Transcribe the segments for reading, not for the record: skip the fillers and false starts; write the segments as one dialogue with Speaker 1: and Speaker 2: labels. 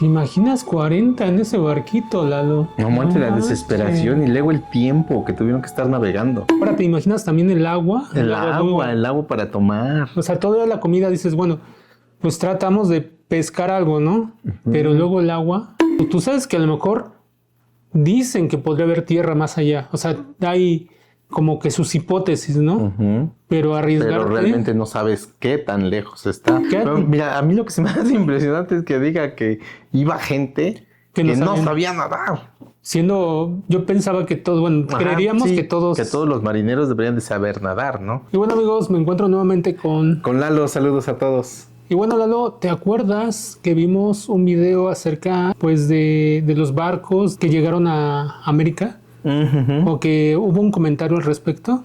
Speaker 1: ¿Te imaginas 40 en ese barquito, Lalo?
Speaker 2: No manches, la desesperación y luego el tiempo que tuvieron que estar navegando.
Speaker 1: Ahora, ¿te imaginas también el agua?
Speaker 2: El agua para tomar.
Speaker 1: O sea, toda la comida dices, bueno, pues tratamos de pescar algo, ¿no? Pero luego el agua. Tú sabes que a lo mejor dicen que podría haber tierra más allá. O sea, hay como que sus hipótesis, ¿no? Pero arriesgarte...
Speaker 2: Pero realmente no sabes qué tan lejos está. Pero mira, a mí lo que se me hace impresionante es que diga que iba gente que no sabía nadar.
Speaker 1: Yo pensaba que todos, bueno, creeríamos que todos...
Speaker 2: Que todos los marineros deberían de saber nadar, ¿no?
Speaker 1: Y bueno, amigos, me encuentro nuevamente con
Speaker 2: Lalo. Saludos a todos.
Speaker 1: Y bueno, Lalo, ¿te acuerdas que vimos un video acerca, pues, de los barcos que llegaron a América? O que hubo un comentario al respecto.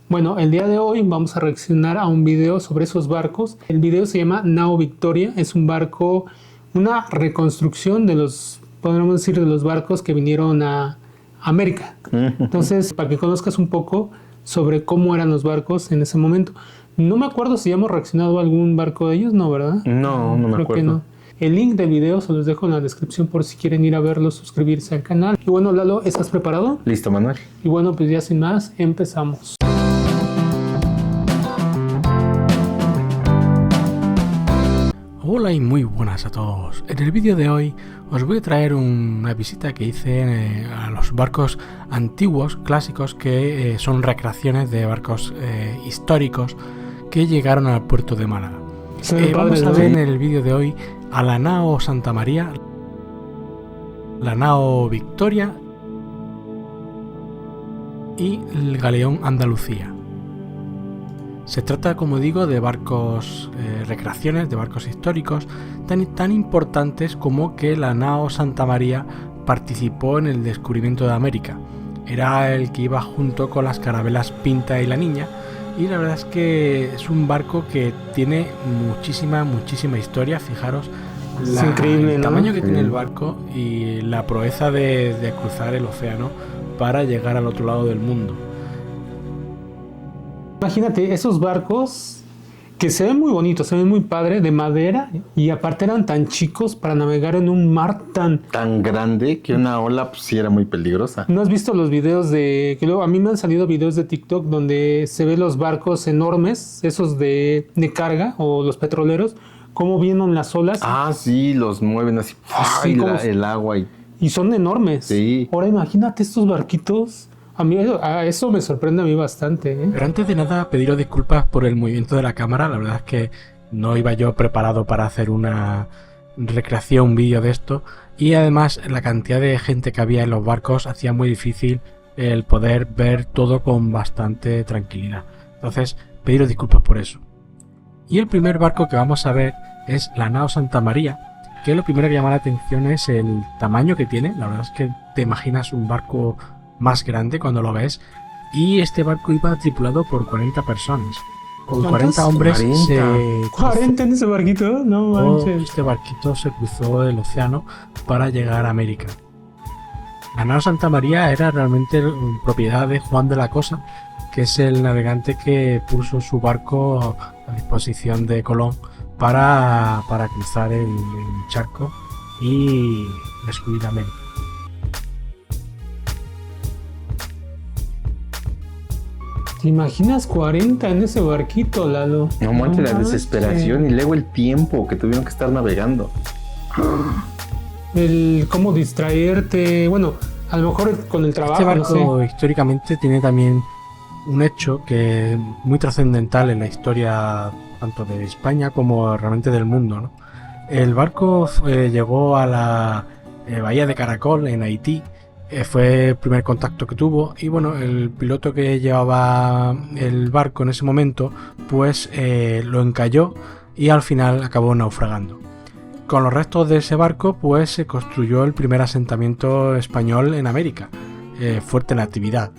Speaker 1: Bueno, el día de hoy vamos a reaccionar a un video sobre esos barcos. El video se llama Nao Victoria. Es un barco, una reconstrucción de los, podríamos decir, de los barcos que vinieron a América. Entonces, para que conozcas un poco sobre cómo eran los barcos en ese momento. No me acuerdo si ya hemos reaccionado a algún barco de ellos, ¿no, verdad?
Speaker 2: No me acuerdo.
Speaker 1: Creo que no. El link del video se los dejo en la descripción por si quieren ir a verlo, suscribirse al canal. Y bueno, Lalo, ¿estás preparado?
Speaker 2: Listo, Manuel.
Speaker 1: Y bueno, pues ya sin más, empezamos.
Speaker 3: Hola y muy buenas a todos. En el vídeo de hoy os voy a traer una visita que hice a los barcos antiguos, clásicos, que son recreaciones de barcos históricos que llegaron al puerto de Málaga. Vamos a ver en el vídeo de hoy a la Nao Santa María, la Nao Victoria y el Galeón Andalucía. Se trata, como digo, de barcos recreaciones, de barcos históricos tan importantes como que la Nao Santa María participó en el descubrimiento de América. Era el que iba junto con las carabelas Pinta y la Niña, y la verdad es que es un barco que tiene muchísima historia. Fijaros
Speaker 1: es increíble,
Speaker 3: el
Speaker 1: ¿no?
Speaker 3: tamaño que tiene el barco y la proeza de cruzar el océano para llegar al otro lado del mundo.
Speaker 1: Imagínate esos barcos que se ven muy bonitos, se ven muy padre, de madera, y aparte eran tan chicos para navegar en un mar tan
Speaker 2: grande que una ola pues sí era muy peligrosa.
Speaker 1: ¿No has visto los videos que luego a mí me han salido videos de TikTok donde se ven los barcos enormes, esos de carga, o los petroleros, cómo vienen las olas?
Speaker 2: Sí, los mueven así, el agua
Speaker 1: y son enormes.
Speaker 2: Sí.
Speaker 1: Ahora imagínate estos barquitos. A mí eso me sorprende a mí bastante, ¿eh?
Speaker 3: Pero antes de nada, pediros disculpas por el movimiento de la cámara. La verdad es que no iba yo preparado para hacer una recreación, un vídeo de esto. Y además la cantidad de gente que había en los barcos hacía muy difícil el poder ver todo con bastante tranquilidad. Entonces, pediros disculpas por eso. Y el primer barco que vamos a ver es la Nao Santa María, que lo primero que llama la atención es el tamaño que tiene. La verdad es que te imaginas un barco más grande cuando lo ves, y este barco iba tripulado por 40 personas. Con 40 hombres.
Speaker 1: 40 en ese barquito, no manches.
Speaker 3: Este barquito se cruzó el océano para llegar a América. La Nao Santa María era realmente propiedad de Juan de la Cosa, que es el navegante que puso su barco a disposición de Colón para cruzar el charco y descubrir América.
Speaker 1: ¿Te imaginas 40 en ese barquito, Lalo?
Speaker 2: No manches, la desesperación y luego el tiempo que tuvieron que estar navegando.
Speaker 1: El cómo distraerte, bueno, a lo mejor con el trabajo,
Speaker 3: este barco,
Speaker 1: no sé.
Speaker 3: Históricamente tiene también un hecho que es muy trascendental en la historia tanto de España como realmente del mundo, ¿no? El barco llegó a la bahía de Caracol en Haití. Fue el primer contacto que tuvo, y bueno, el piloto que llevaba el barco en ese momento pues lo encalló y al final acabó naufragando. Con los restos de ese barco pues se construyó el primer asentamiento español en América, fuerte en actividad.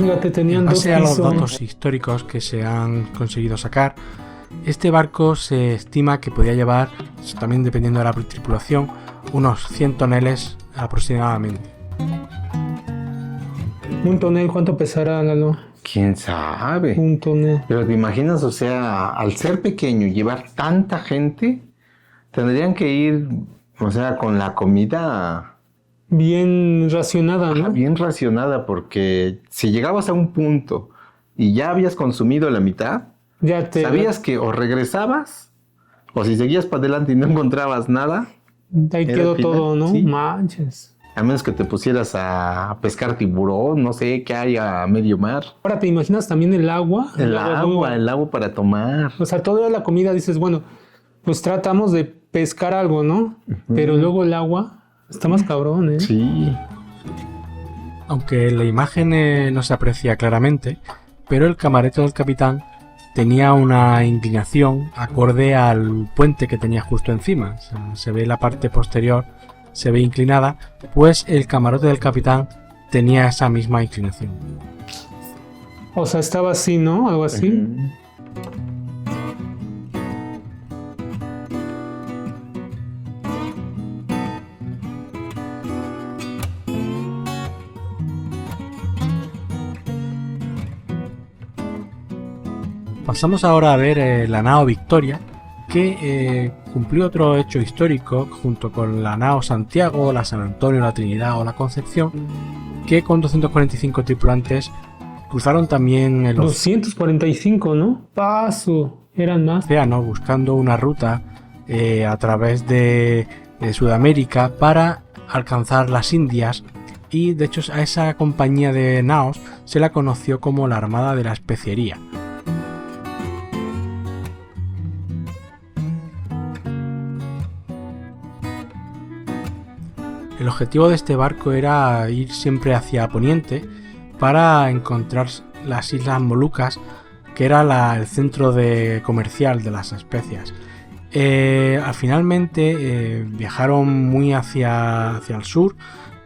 Speaker 1: Fíjate, tenían dos
Speaker 3: base a los
Speaker 1: pisos.
Speaker 3: datos históricos que se han conseguido sacar, este barco se estima que podía llevar, también dependiendo de la tripulación, unos 100 toneles aproximadamente.
Speaker 1: Un tonel, ¿cuánto pesará, Lalo?
Speaker 2: ¿Quién sabe?
Speaker 1: Un tonel.
Speaker 2: Pero te imaginas, o sea, al ser pequeño, llevar tanta gente, tendrían que ir, o sea, con la comida
Speaker 1: Bien racionada, ¿no?
Speaker 2: bien racionada, porque si llegabas a un punto y ya habías consumido la mitad,
Speaker 1: Ya te...
Speaker 2: sabías que o regresabas, o si seguías para adelante y no encontrabas nada,
Speaker 1: Ahí
Speaker 2: era
Speaker 1: quedó
Speaker 2: el final,
Speaker 1: todo, ¿no?
Speaker 2: sí.
Speaker 1: Manches.
Speaker 2: A menos que te pusieras a pescar tiburón, no sé, qué hay a medio mar.
Speaker 1: Ahora, ¿te imaginas también el agua?
Speaker 2: El
Speaker 1: dulce.
Speaker 2: agua para tomar.
Speaker 1: O sea, toda la comida dices, bueno, pues tratamos de pescar algo, ¿no? Pero luego el agua está más cabrón, ¿eh?
Speaker 2: Sí.
Speaker 3: Aunque la imagen no se aprecia claramente, pero el camarete del capitán tenía una inclinación acorde al puente que tenía justo encima. O sea, se ve la parte posterior, se ve inclinada, pues el camarote del capitán tenía esa misma inclinación.
Speaker 1: O sea, estaba así, ¿no? Algo así.
Speaker 2: Ujú.
Speaker 3: Pasamos ahora a ver la nao Victoria, que cumplió otro hecho histórico junto con la nao Santiago, la San Antonio, la Trinidad o la Concepción, que con 245 tripulantes cruzaron también el
Speaker 1: 245, ¿no? Paso. Eran más.
Speaker 3: océano buscando una ruta a través de Sudamérica para alcanzar las Indias, y de hecho a esa compañía de naos se la conoció como la Armada de la Especiería. El objetivo de este barco era ir siempre hacia Poniente para encontrar las Islas Molucas, que era el centro comercial de las especias. Finalmente viajaron muy hacia el sur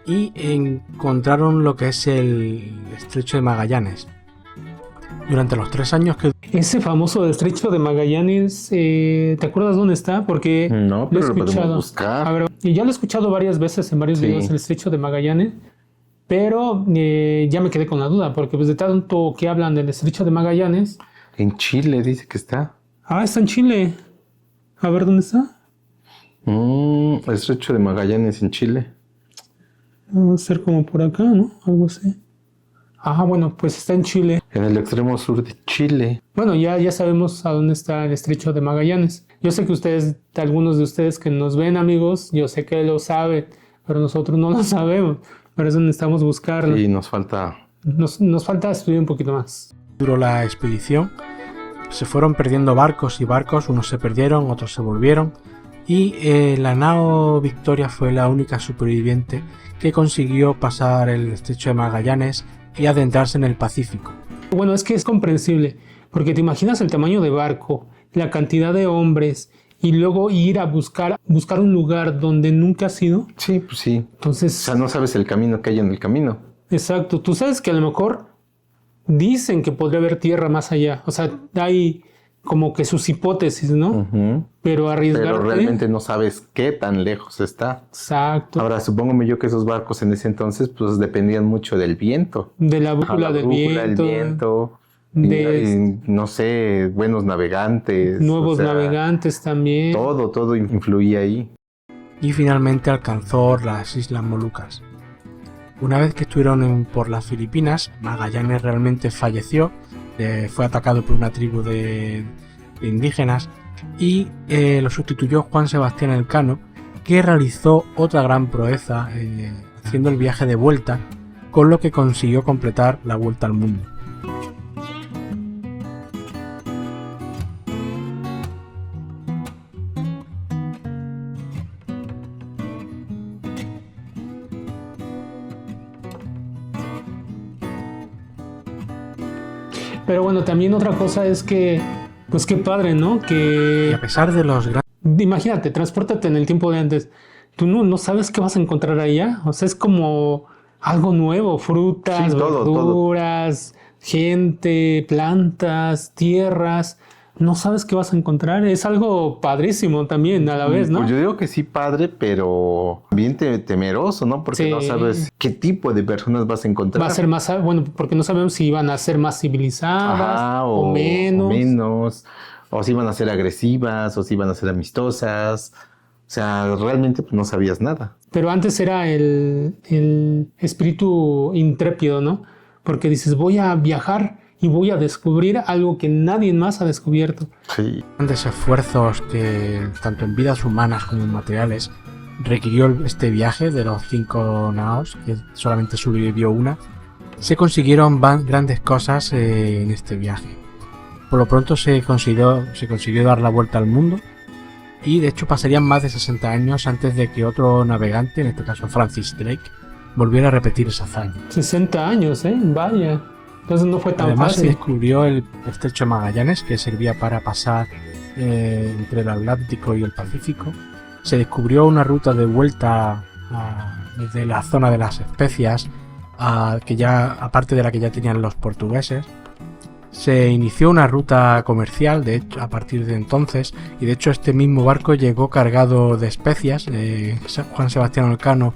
Speaker 3: y encontraron lo que es el Estrecho de Magallanes. Durante los 3 años que...
Speaker 1: Ese famoso Estrecho de Magallanes, ¿te acuerdas dónde está? Porque
Speaker 2: No, pero lo podemos
Speaker 1: escuchado.
Speaker 2: buscar.
Speaker 1: A ver, y ya lo he escuchado varias veces en varios
Speaker 2: Sí.
Speaker 1: videos, el Estrecho de Magallanes, pero ya me quedé con la duda, porque pues de tanto que hablan del Estrecho de Magallanes...
Speaker 2: En Chile dice que está.
Speaker 1: Ah, está en Chile. A ver, ¿dónde está?
Speaker 2: El Estrecho de Magallanes en Chile.
Speaker 1: Va a ser como por acá, ¿no? Algo así. Ah, bueno, pues está en Chile.
Speaker 2: En el extremo sur de Chile.
Speaker 1: Bueno, ya sabemos a dónde está el Estrecho de Magallanes. Yo sé que ustedes, algunos de ustedes que nos ven, amigos, yo sé que lo saben, pero nosotros no lo sabemos. Por eso necesitamos buscarlo.
Speaker 2: Sí, nos falta.
Speaker 1: Nos falta estudiar un poquito más.
Speaker 3: Duró la expedición, se fueron perdiendo barcos y barcos, unos se perdieron, otros se volvieron, y la nao Victoria fue la única superviviente que consiguió pasar el Estrecho de Magallanes y adentrarse en el Pacífico.
Speaker 1: Bueno, es que es comprensible, porque te imaginas el tamaño de barco, la cantidad de hombres, y luego ir a buscar un lugar donde nunca has ido.
Speaker 2: Sí, pues sí.
Speaker 1: Entonces,
Speaker 2: O sea, no sabes el camino que hay en el camino.
Speaker 1: exacto, tú sabes que a lo mejor dicen que podría haber tierra más allá. O sea, hay como que sus hipótesis, ¿no?
Speaker 2: Ujú.
Speaker 1: Pero arriesgarte...
Speaker 2: Pero realmente no sabes qué tan lejos está.
Speaker 1: Exacto.
Speaker 2: Ahora, supongo yo que esos barcos en ese entonces pues dependían mucho del viento.
Speaker 1: De la brújula,
Speaker 2: La
Speaker 1: del
Speaker 2: brújula,
Speaker 1: viento,
Speaker 2: el viento,
Speaker 1: de
Speaker 2: no sé, buenos navegantes.
Speaker 1: nuevos
Speaker 2: o sea,
Speaker 1: navegantes también.
Speaker 2: todo influía ahí.
Speaker 3: Y finalmente alcanzó las Islas Molucas. Una vez que estuvieron por las Filipinas, Magallanes realmente falleció, fue atacado por una tribu de indígenas, y lo sustituyó Juan Sebastián Elcano, que realizó otra gran proeza haciendo el viaje de vuelta, con lo que consiguió completar la vuelta al mundo.
Speaker 1: Pero bueno, también otra cosa es que, pues qué padre, ¿no?
Speaker 3: Y
Speaker 1: Que
Speaker 3: a pesar de los grandes...
Speaker 1: imagínate, transpórtate en el tiempo de antes. Tú no sabes qué vas a encontrar allá. O sea, es como algo nuevo, frutas,
Speaker 2: Sí, todo.
Speaker 1: verduras, gente, plantas, tierras, no sabes qué vas a encontrar. Es algo padrísimo también a la vez, ¿no?
Speaker 2: Pues yo digo que sí, padre, pero también temeroso, ¿no? Porque no sabes qué tipo de personas vas a encontrar.
Speaker 1: Va a ser más, bueno, porque no sabemos si van a ser más civilizadas o menos.
Speaker 2: O si van a ser agresivas, o si van a ser amistosas. O sea, realmente pues, no sabías nada.
Speaker 1: Pero antes era el espíritu intrépido, ¿no? Porque dices, voy a viajar y voy a descubrir algo que nadie más ha descubierto.
Speaker 2: Sí.
Speaker 3: Grandes esfuerzos que, tanto en vidas humanas como en materiales, requirió este viaje de los 5 naos, que solamente sobrevivió una. Se consiguieron grandes cosas en este viaje. Por lo pronto se consiguió dar la vuelta al mundo y de hecho pasarían más de 60 años antes de que otro navegante, en este caso Francis Drake, volviera a repetir esa hazaña.
Speaker 1: 60 años, vaya. Entonces no fue tan
Speaker 3: Además,
Speaker 1: fácil.
Speaker 3: Se descubrió el estrecho de Magallanes, que servía para pasar entre el Atlántico y el Pacífico. Se descubrió una ruta de vuelta desde la zona de las especias, aparte de la que ya tenían los portugueses. Se inició una ruta comercial, de hecho, a partir de entonces, y de hecho este mismo barco llegó cargado de especias. Juan Sebastián Elcano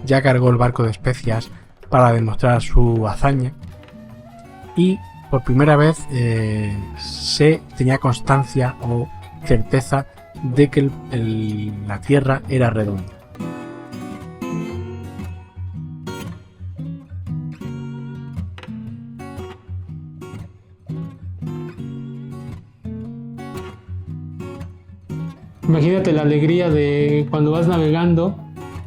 Speaker 3: ya cargó el barco de especias para demostrar su hazaña. Y por primera vez se tenía constancia o certeza de que la Tierra era redonda.
Speaker 1: Imagínate la alegría de cuando vas navegando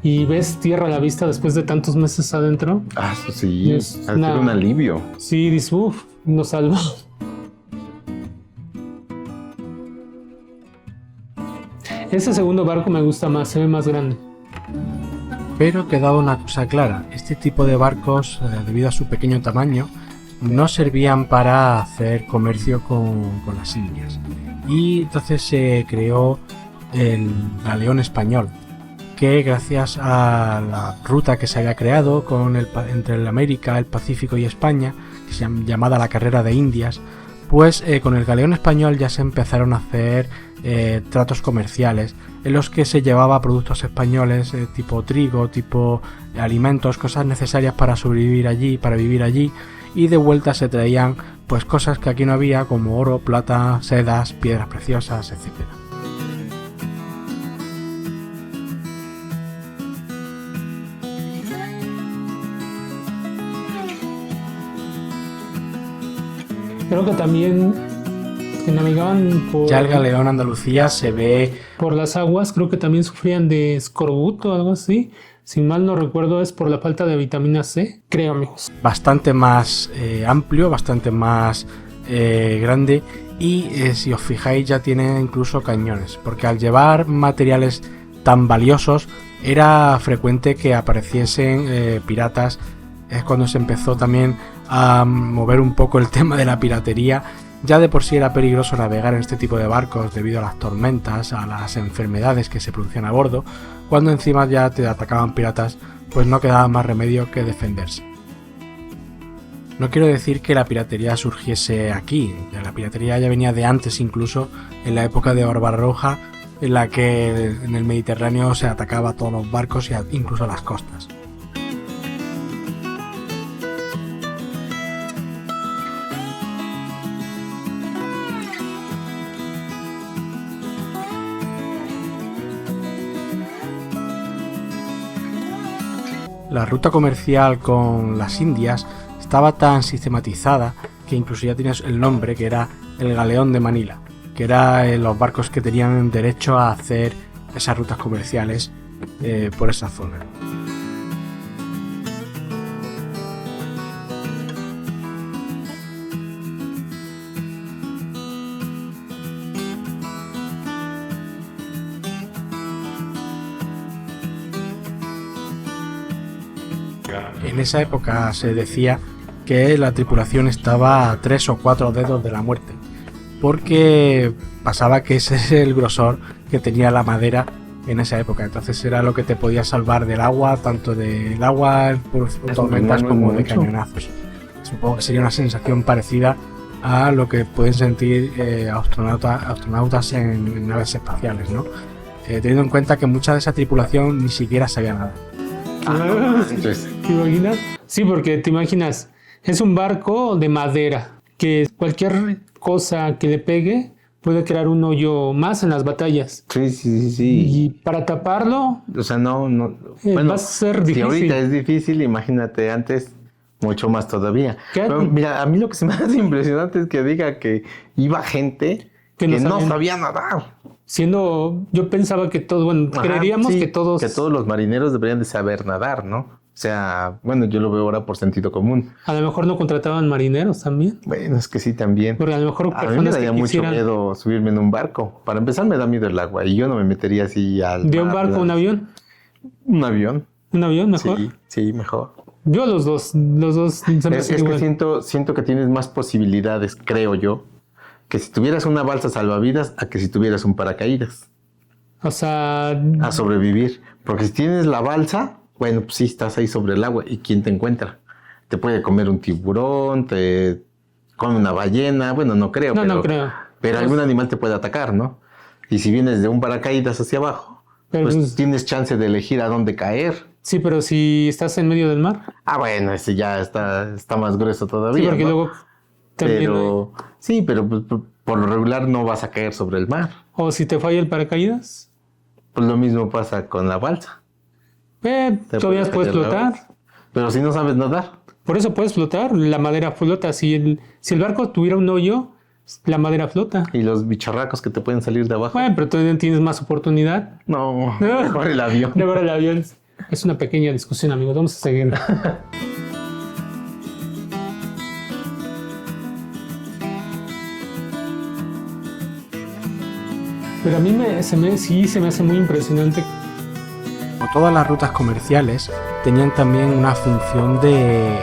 Speaker 1: y ves tierra a la vista después de tantos meses adentro.
Speaker 2: Ah, sí, es un alivio.
Speaker 1: Sí, dices, uff, nos salvó. Ese segundo barco me gusta más, se ve más grande.
Speaker 3: Pero quedaba una cosa clara, este tipo de barcos, debido a su pequeño tamaño, no servían para hacer comercio con las Indias. Y entonces se creó el galeón español, que gracias a la ruta que se había creado entre el América, el Pacífico y España, que se llamada la Carrera de Indias, pues con el galeón español ya se empezaron a hacer tratos comerciales en los que se llevaba productos españoles tipo trigo, tipo alimentos, cosas necesarias para sobrevivir allí, para vivir allí, y de vuelta se traían pues cosas que aquí no había, como oro, plata, sedas, piedras preciosas, etc.
Speaker 1: Creo que también que navegaban por...
Speaker 3: Ya el galeón Andalucía se ve...
Speaker 1: Por las aguas, creo que también sufrían de escorbuto o algo así. Si mal no recuerdo, es por la falta de vitamina C, creo, amigos.
Speaker 3: Bastante más amplio, bastante más grande y si os fijáis ya tiene incluso cañones, porque al llevar materiales tan valiosos era frecuente que apareciesen piratas. Es cuando se empezó también a mover un poco el tema de la piratería. Ya de por sí era peligroso navegar en este tipo de barcos debido a las tormentas, a las enfermedades que se producían a bordo. Cuando encima ya te atacaban piratas, pues no quedaba más remedio que defenderse. No quiero decir que la piratería surgiese aquí, la piratería ya venía de antes, incluso en la época de Barbarroja, en la que en el Mediterráneo se atacaba a todos los barcos e incluso a las costas. La ruta comercial con las Indias estaba tan sistematizada que incluso ya tienes el nombre, que era el Galeón de Manila, que eran los barcos que tenían derecho a hacer esas rutas comerciales por esa zona. En esa época se decía que la tripulación estaba a 3 o 4 dedos de la muerte, porque pasaba que ese es el grosor que tenía la madera en esa época. Entonces era lo que te podía salvar del agua, tanto del agua por tormentas como de cañonazos. Supongo que sería una sensación parecida a lo que pueden sentir astronautas en naves espaciales, ¿no? Teniendo en cuenta que mucha de esa tripulación ni siquiera sabía nada.
Speaker 1: ¿Te imaginas? Sí, porque te imaginas, es un barco de madera que cualquier cosa que le pegue puede crear un hoyo más en las batallas.
Speaker 2: Sí.
Speaker 1: Y para taparlo,
Speaker 2: O sea, no.
Speaker 1: va a ser difícil.
Speaker 2: Si ahorita es difícil, imagínate antes, mucho más todavía. Pero mira, a mí lo que se me hace impresionante es que diga que iba gente que no sabía nadar.
Speaker 1: Yo pensaba que todos, creeríamos que todos...
Speaker 2: Que todos los marineros deberían de saber nadar, ¿no? O sea, yo lo veo ahora por sentido común.
Speaker 1: A lo mejor no contrataban marineros también.
Speaker 2: Bueno, es que sí también.
Speaker 1: Porque a lo mejor
Speaker 2: a mí me daría mucho miedo subirme en un barco. Para empezar me da miedo el agua y yo no me metería así al
Speaker 1: mar. ¿De un barco a un avión?
Speaker 2: Un avión.
Speaker 1: ¿Un avión mejor?
Speaker 2: Sí, mejor.
Speaker 1: Yo los dos se me
Speaker 2: es que siento que tienes más posibilidades, creo yo, que si tuvieras una balsa salvavidas a que si tuvieras un paracaídas.
Speaker 1: O sea...
Speaker 2: A sobrevivir. Porque si tienes la balsa, pues sí, estás ahí sobre el agua. ¿Y quién te encuentra? Te puede comer un tiburón, te come una ballena. Bueno, no creo.
Speaker 1: No creo.
Speaker 2: Pero algún animal te puede atacar, ¿no? Y si vienes de un paracaídas hacia abajo, pues tienes chance de elegir a dónde caer.
Speaker 1: Sí, pero si estás en medio del mar.
Speaker 2: Bueno, ese ya está más grueso todavía.
Speaker 1: Sí, porque luego...
Speaker 2: Pero pues, por lo regular no vas a caer sobre el mar.
Speaker 1: ¿O si te falla el paracaídas?
Speaker 2: Pues lo mismo pasa con la balsa.
Speaker 1: Todavía puedes flotar.
Speaker 2: Pero si no sabes nadar.
Speaker 1: Por eso puedes flotar, la madera flota. Si el barco tuviera un hoyo, la madera flota.
Speaker 2: Y los bicharracos que te pueden salir de abajo.
Speaker 1: Pero todavía tienes más oportunidad.
Speaker 2: No, mejor el avión.
Speaker 1: Mejor el avión. Es una pequeña discusión, amigos. Vamos a seguir. Pero a mí se me hace muy impresionante.
Speaker 3: Como todas las rutas comerciales, tenían también una función de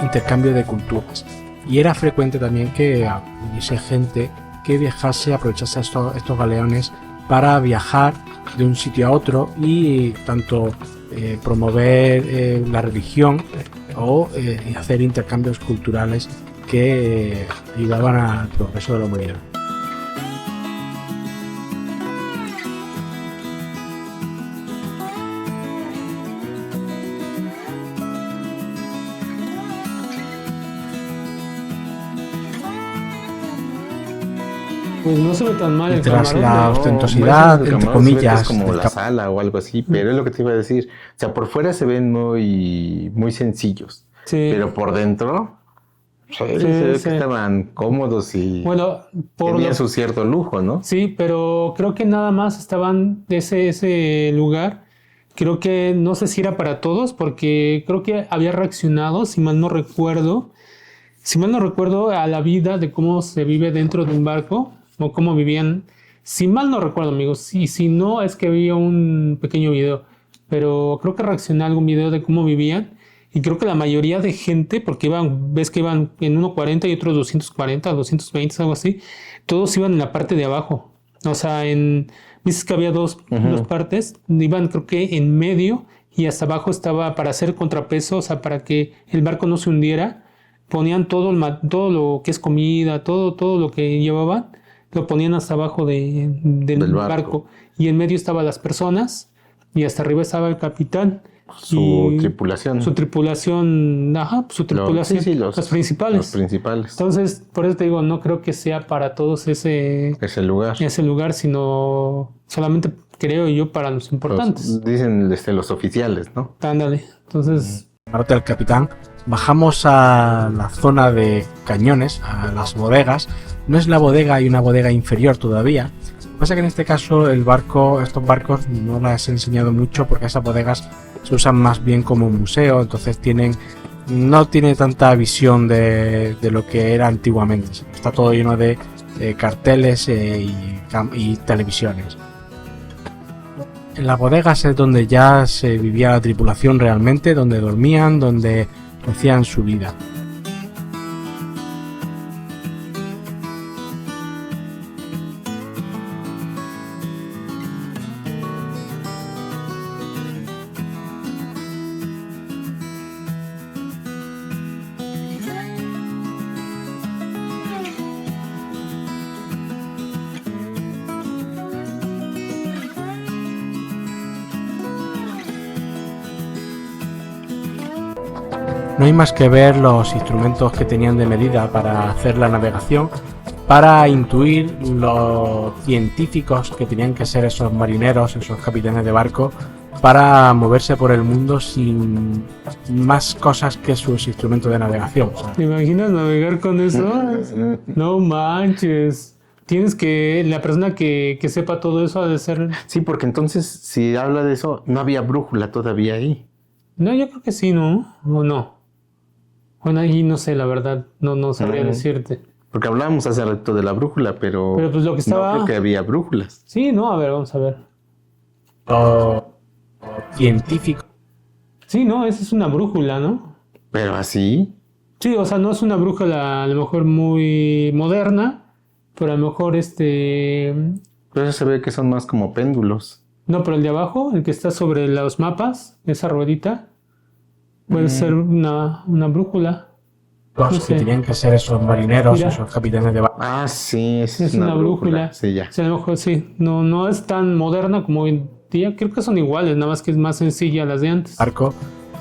Speaker 3: intercambio de culturas. Y era frecuente también que hubiese gente que viajase, aprovechase estos galeones para viajar de un sitio a otro y tanto promover la religión o hacer intercambios culturales que ayudaban al progreso de la humanidad.
Speaker 1: Pues no se ve tan mal el
Speaker 3: tras
Speaker 1: camarón.
Speaker 3: la ostentosidad, entre comillas.
Speaker 2: Es como la sala o algo así, pero es lo que te iba a decir. O sea, por fuera se ven muy, muy sencillos.
Speaker 1: Sí.
Speaker 2: Pero por dentro, se ve que estaban cómodos y tenían su cierto lujo, ¿no?
Speaker 1: Sí, pero creo que nada más estaban de ese lugar. Creo que no sé si era para todos, porque creo que había reaccionado, si mal no recuerdo, a la vida de cómo se vive dentro de un barco. O cómo vivían, si mal no recuerdo, amigos, y si no es que vi un pequeño video, pero creo que reaccioné a algún video de cómo vivían, y creo que la mayoría de gente, porque ves que iban en 1.40 y otros 240, 220, algo así, todos iban en la parte de abajo, o sea, dices que había dos partes, iban creo que en medio, y hasta abajo estaba para hacer contrapeso, o sea, para que el barco no se hundiera, ponían todo lo que es comida, todo lo que llevaban, lo ponían hasta abajo del barco. Y en medio estaban las personas y hasta arriba estaba el capitán.
Speaker 2: Su tripulación.
Speaker 1: Los principales.
Speaker 2: Los principales.
Speaker 1: Entonces, por eso te digo, no creo que sea para todos ese lugar, sino solamente creo yo para los importantes.
Speaker 2: Dicen los oficiales, ¿no?
Speaker 1: Ándale. Entonces...
Speaker 3: Parte del capitán, bajamos a la zona de cañones, a las bodegas. No es la bodega, hay una bodega inferior todavía. Lo que pasa es que en este caso estos barcos no las he enseñado mucho porque esas bodegas se usan más bien como museo, entonces no tiene tanta visión de lo que era antiguamente. Está todo lleno de carteles y televisiones. En las bodegas es donde ya se vivía la tripulación realmente, donde dormían, donde hacían su vida. no hay más que ver los instrumentos que tenían de medida para hacer la navegación, para intuir los científicos que tenían que ser esos marineros, esos capitanes de barco, para moverse por el mundo sin más cosas que sus instrumentos de navegación.
Speaker 1: ¿Te imaginas navegar con eso? No manches. Tienes que, la persona que sepa todo eso ha de ser...
Speaker 2: Sí, porque entonces, si habla de eso, no había brújula todavía ahí.
Speaker 1: No, yo creo que sí, ¿no? ¿O no? Bueno, ahí no sé, la verdad, no sabría decirte.
Speaker 2: Porque hablábamos hace rato de la brújula, pero
Speaker 1: pues lo que estaba...
Speaker 2: no creo que había brújulas.
Speaker 1: Sí, no, a ver, vamos a ver.
Speaker 3: Científico.
Speaker 1: Sí, no, esa es una brújula, ¿no?
Speaker 2: Pero así.
Speaker 1: Sí, o sea, no es una brújula a lo mejor muy moderna, pero a lo mejor
Speaker 2: Pero eso se ve que son más como péndulos.
Speaker 1: No, pero el de abajo, el que está sobre los mapas, esa ruedita, puede ser una brújula.
Speaker 3: Los
Speaker 1: No
Speaker 3: que
Speaker 1: sé.
Speaker 3: tenían que ser esos marineros,
Speaker 1: Mira.
Speaker 3: esos capitanes de barco.
Speaker 2: Ah, sí,
Speaker 1: Es una brújula.
Speaker 2: Sí, ya.
Speaker 1: O sea, a lo mejor sí, no es tan moderna como hoy en día. Creo que son iguales, nada más que es más sencilla las de antes.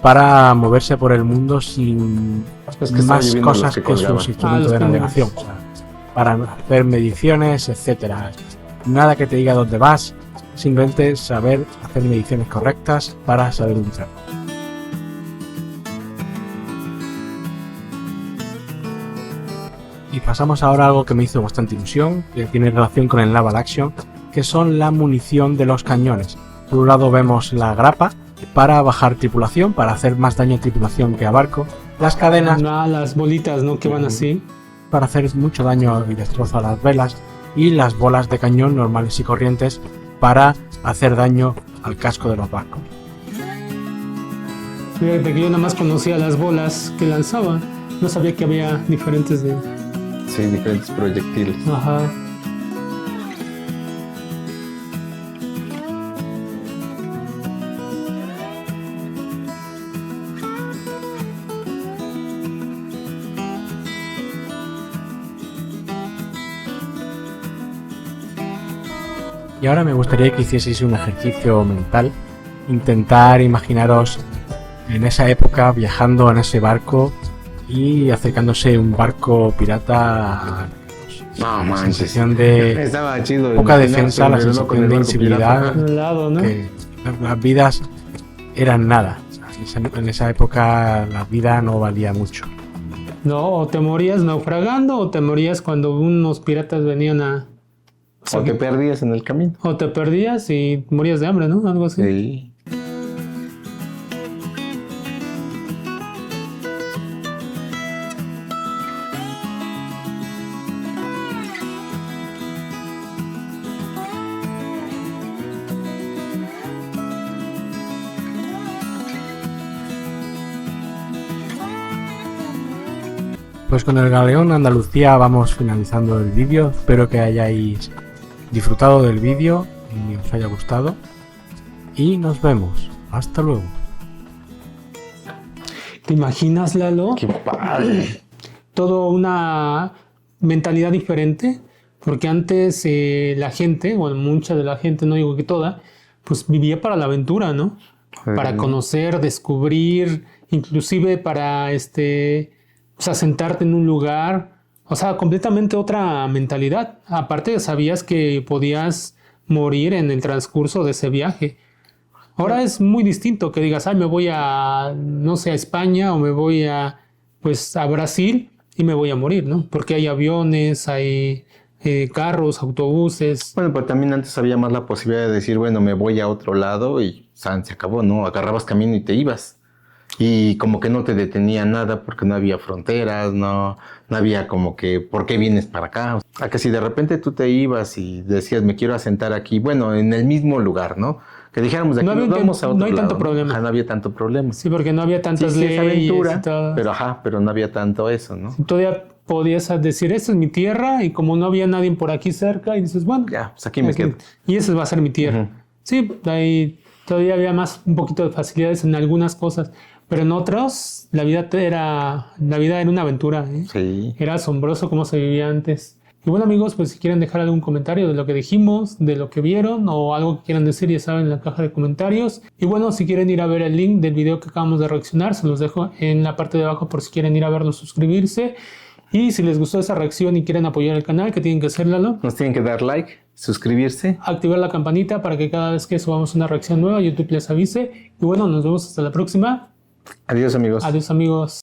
Speaker 3: Para moverse por el mundo sin
Speaker 2: Es que estaba
Speaker 3: más
Speaker 2: lloviendo los
Speaker 3: cosas
Speaker 2: que
Speaker 3: que
Speaker 2: colgaban.
Speaker 3: sus instrumentos
Speaker 1: los
Speaker 3: de
Speaker 1: pendejos.
Speaker 3: navegación. O sea, para hacer mediciones, etcétera. Nada que te diga dónde vas, simplemente saber hacer mediciones correctas para saber un tren. Y pasamos ahora a algo que me hizo bastante ilusión, que tiene relación con el Naval Action, que son la munición de los cañones. Por un lado vemos la grapa para bajar tripulación, para hacer más daño a tripulación que a barco. Las cadenas
Speaker 1: Las bolitas, ¿no? Que van así.
Speaker 3: para hacer mucho daño y destrozo a las velas. Y las bolas de cañón normales y corrientes para hacer daño al casco de los barcos.
Speaker 1: Fíjate que yo nada más conocía las bolas que lanzaban. No sabía que había diferentes de...
Speaker 2: Sí, diferentes proyectiles.
Speaker 1: Ajá.
Speaker 3: Y ahora me gustaría que hicieseis un ejercicio mental, intentar imaginaros en esa época viajando en ese barco y acercándose un barco pirata.
Speaker 2: No,
Speaker 3: La
Speaker 2: manches.
Speaker 3: sensación de
Speaker 2: Estaba chido.
Speaker 3: poca
Speaker 2: imaginarse,
Speaker 3: defensa, la
Speaker 2: pero no
Speaker 3: sensación
Speaker 2: con el
Speaker 3: de
Speaker 2: barco
Speaker 3: inseguridad.
Speaker 2: pirata.
Speaker 1: Al lado, ¿no?
Speaker 3: Que las vidas eran nada. O sea, en esa época la vida no valía mucho.
Speaker 1: No, o te morías naufragando o te morías cuando unos piratas venían a...
Speaker 2: O te perdías en el camino.
Speaker 1: O te perdías y morías de hambre, ¿no? Algo así.
Speaker 2: Sí.
Speaker 3: Pues con el Galeón Andalucía vamos finalizando el vídeo. Espero que hayáis disfrutado del vídeo y os haya gustado. Y nos vemos. Hasta luego.
Speaker 1: ¿Te imaginas, Lalo?
Speaker 2: Qué padre.
Speaker 1: Todo una mentalidad diferente, porque antes la gente, o mucha de la gente, no digo que toda, pues vivía para la aventura, ¿no? Para conocer, descubrir, inclusive para pues, asentarte en un lugar, o sea, completamente otra mentalidad. Aparte, sabías que podías morir en el transcurso de ese viaje. Ahora es muy distinto que digas, ay, me voy a, no sé, a España o me voy a, pues, a Brasil y me voy a morir, ¿no? Porque hay aviones, hay carros, autobuses.
Speaker 2: Bueno, pero también antes había más la posibilidad de decir, bueno, me voy a otro lado y san, se acabó, ¿no? Agarrabas camino y te ibas. Y como que no te detenía nada porque no había fronteras, no había como que, ¿por qué vienes para acá? A que si de repente tú te ibas y decías, me quiero asentar aquí, bueno, en el mismo lugar, ¿no? Que dijéramos, de aquí
Speaker 1: No había
Speaker 2: nos vamos a otro
Speaker 1: no hay
Speaker 2: lado,
Speaker 1: tanto problema.
Speaker 2: Ajá, no había tanto problema.
Speaker 1: Sí, porque no había tantas
Speaker 2: Sí, es
Speaker 1: leyes
Speaker 2: aventura,
Speaker 1: y todo.
Speaker 2: pero no había tanto eso, ¿no?
Speaker 1: Todavía podías decir, esta es mi tierra, y como no había nadie por aquí cerca, y dices, bueno,
Speaker 2: Ya, pues aquí me quedo.
Speaker 1: y esa va a ser mi tierra.
Speaker 2: Ujú.
Speaker 1: Sí, ahí todavía había un poquito de facilidades en algunas cosas, pero en otros la vida era una aventura, ¿eh?
Speaker 2: Sí.
Speaker 1: Era asombroso cómo se vivía antes. Y bueno amigos, pues si quieren dejar algún comentario de lo que dijimos, de lo que vieron o algo que quieran decir, ya saben, en la caja de comentarios. Y bueno, si quieren ir a ver el link del video que acabamos de reaccionar, se los dejo en la parte de abajo por si quieren ir a verlo, suscribirse. Y si les gustó esa reacción y quieren apoyar el canal, ¿qué tienen que hacer, Lalo?
Speaker 2: Nos tienen que dar like, suscribirse.
Speaker 1: Activar la campanita para que cada vez que subamos una reacción nueva, YouTube les avise. Y bueno, nos vemos hasta la próxima.
Speaker 2: Adiós amigos.
Speaker 1: Adiós amigos.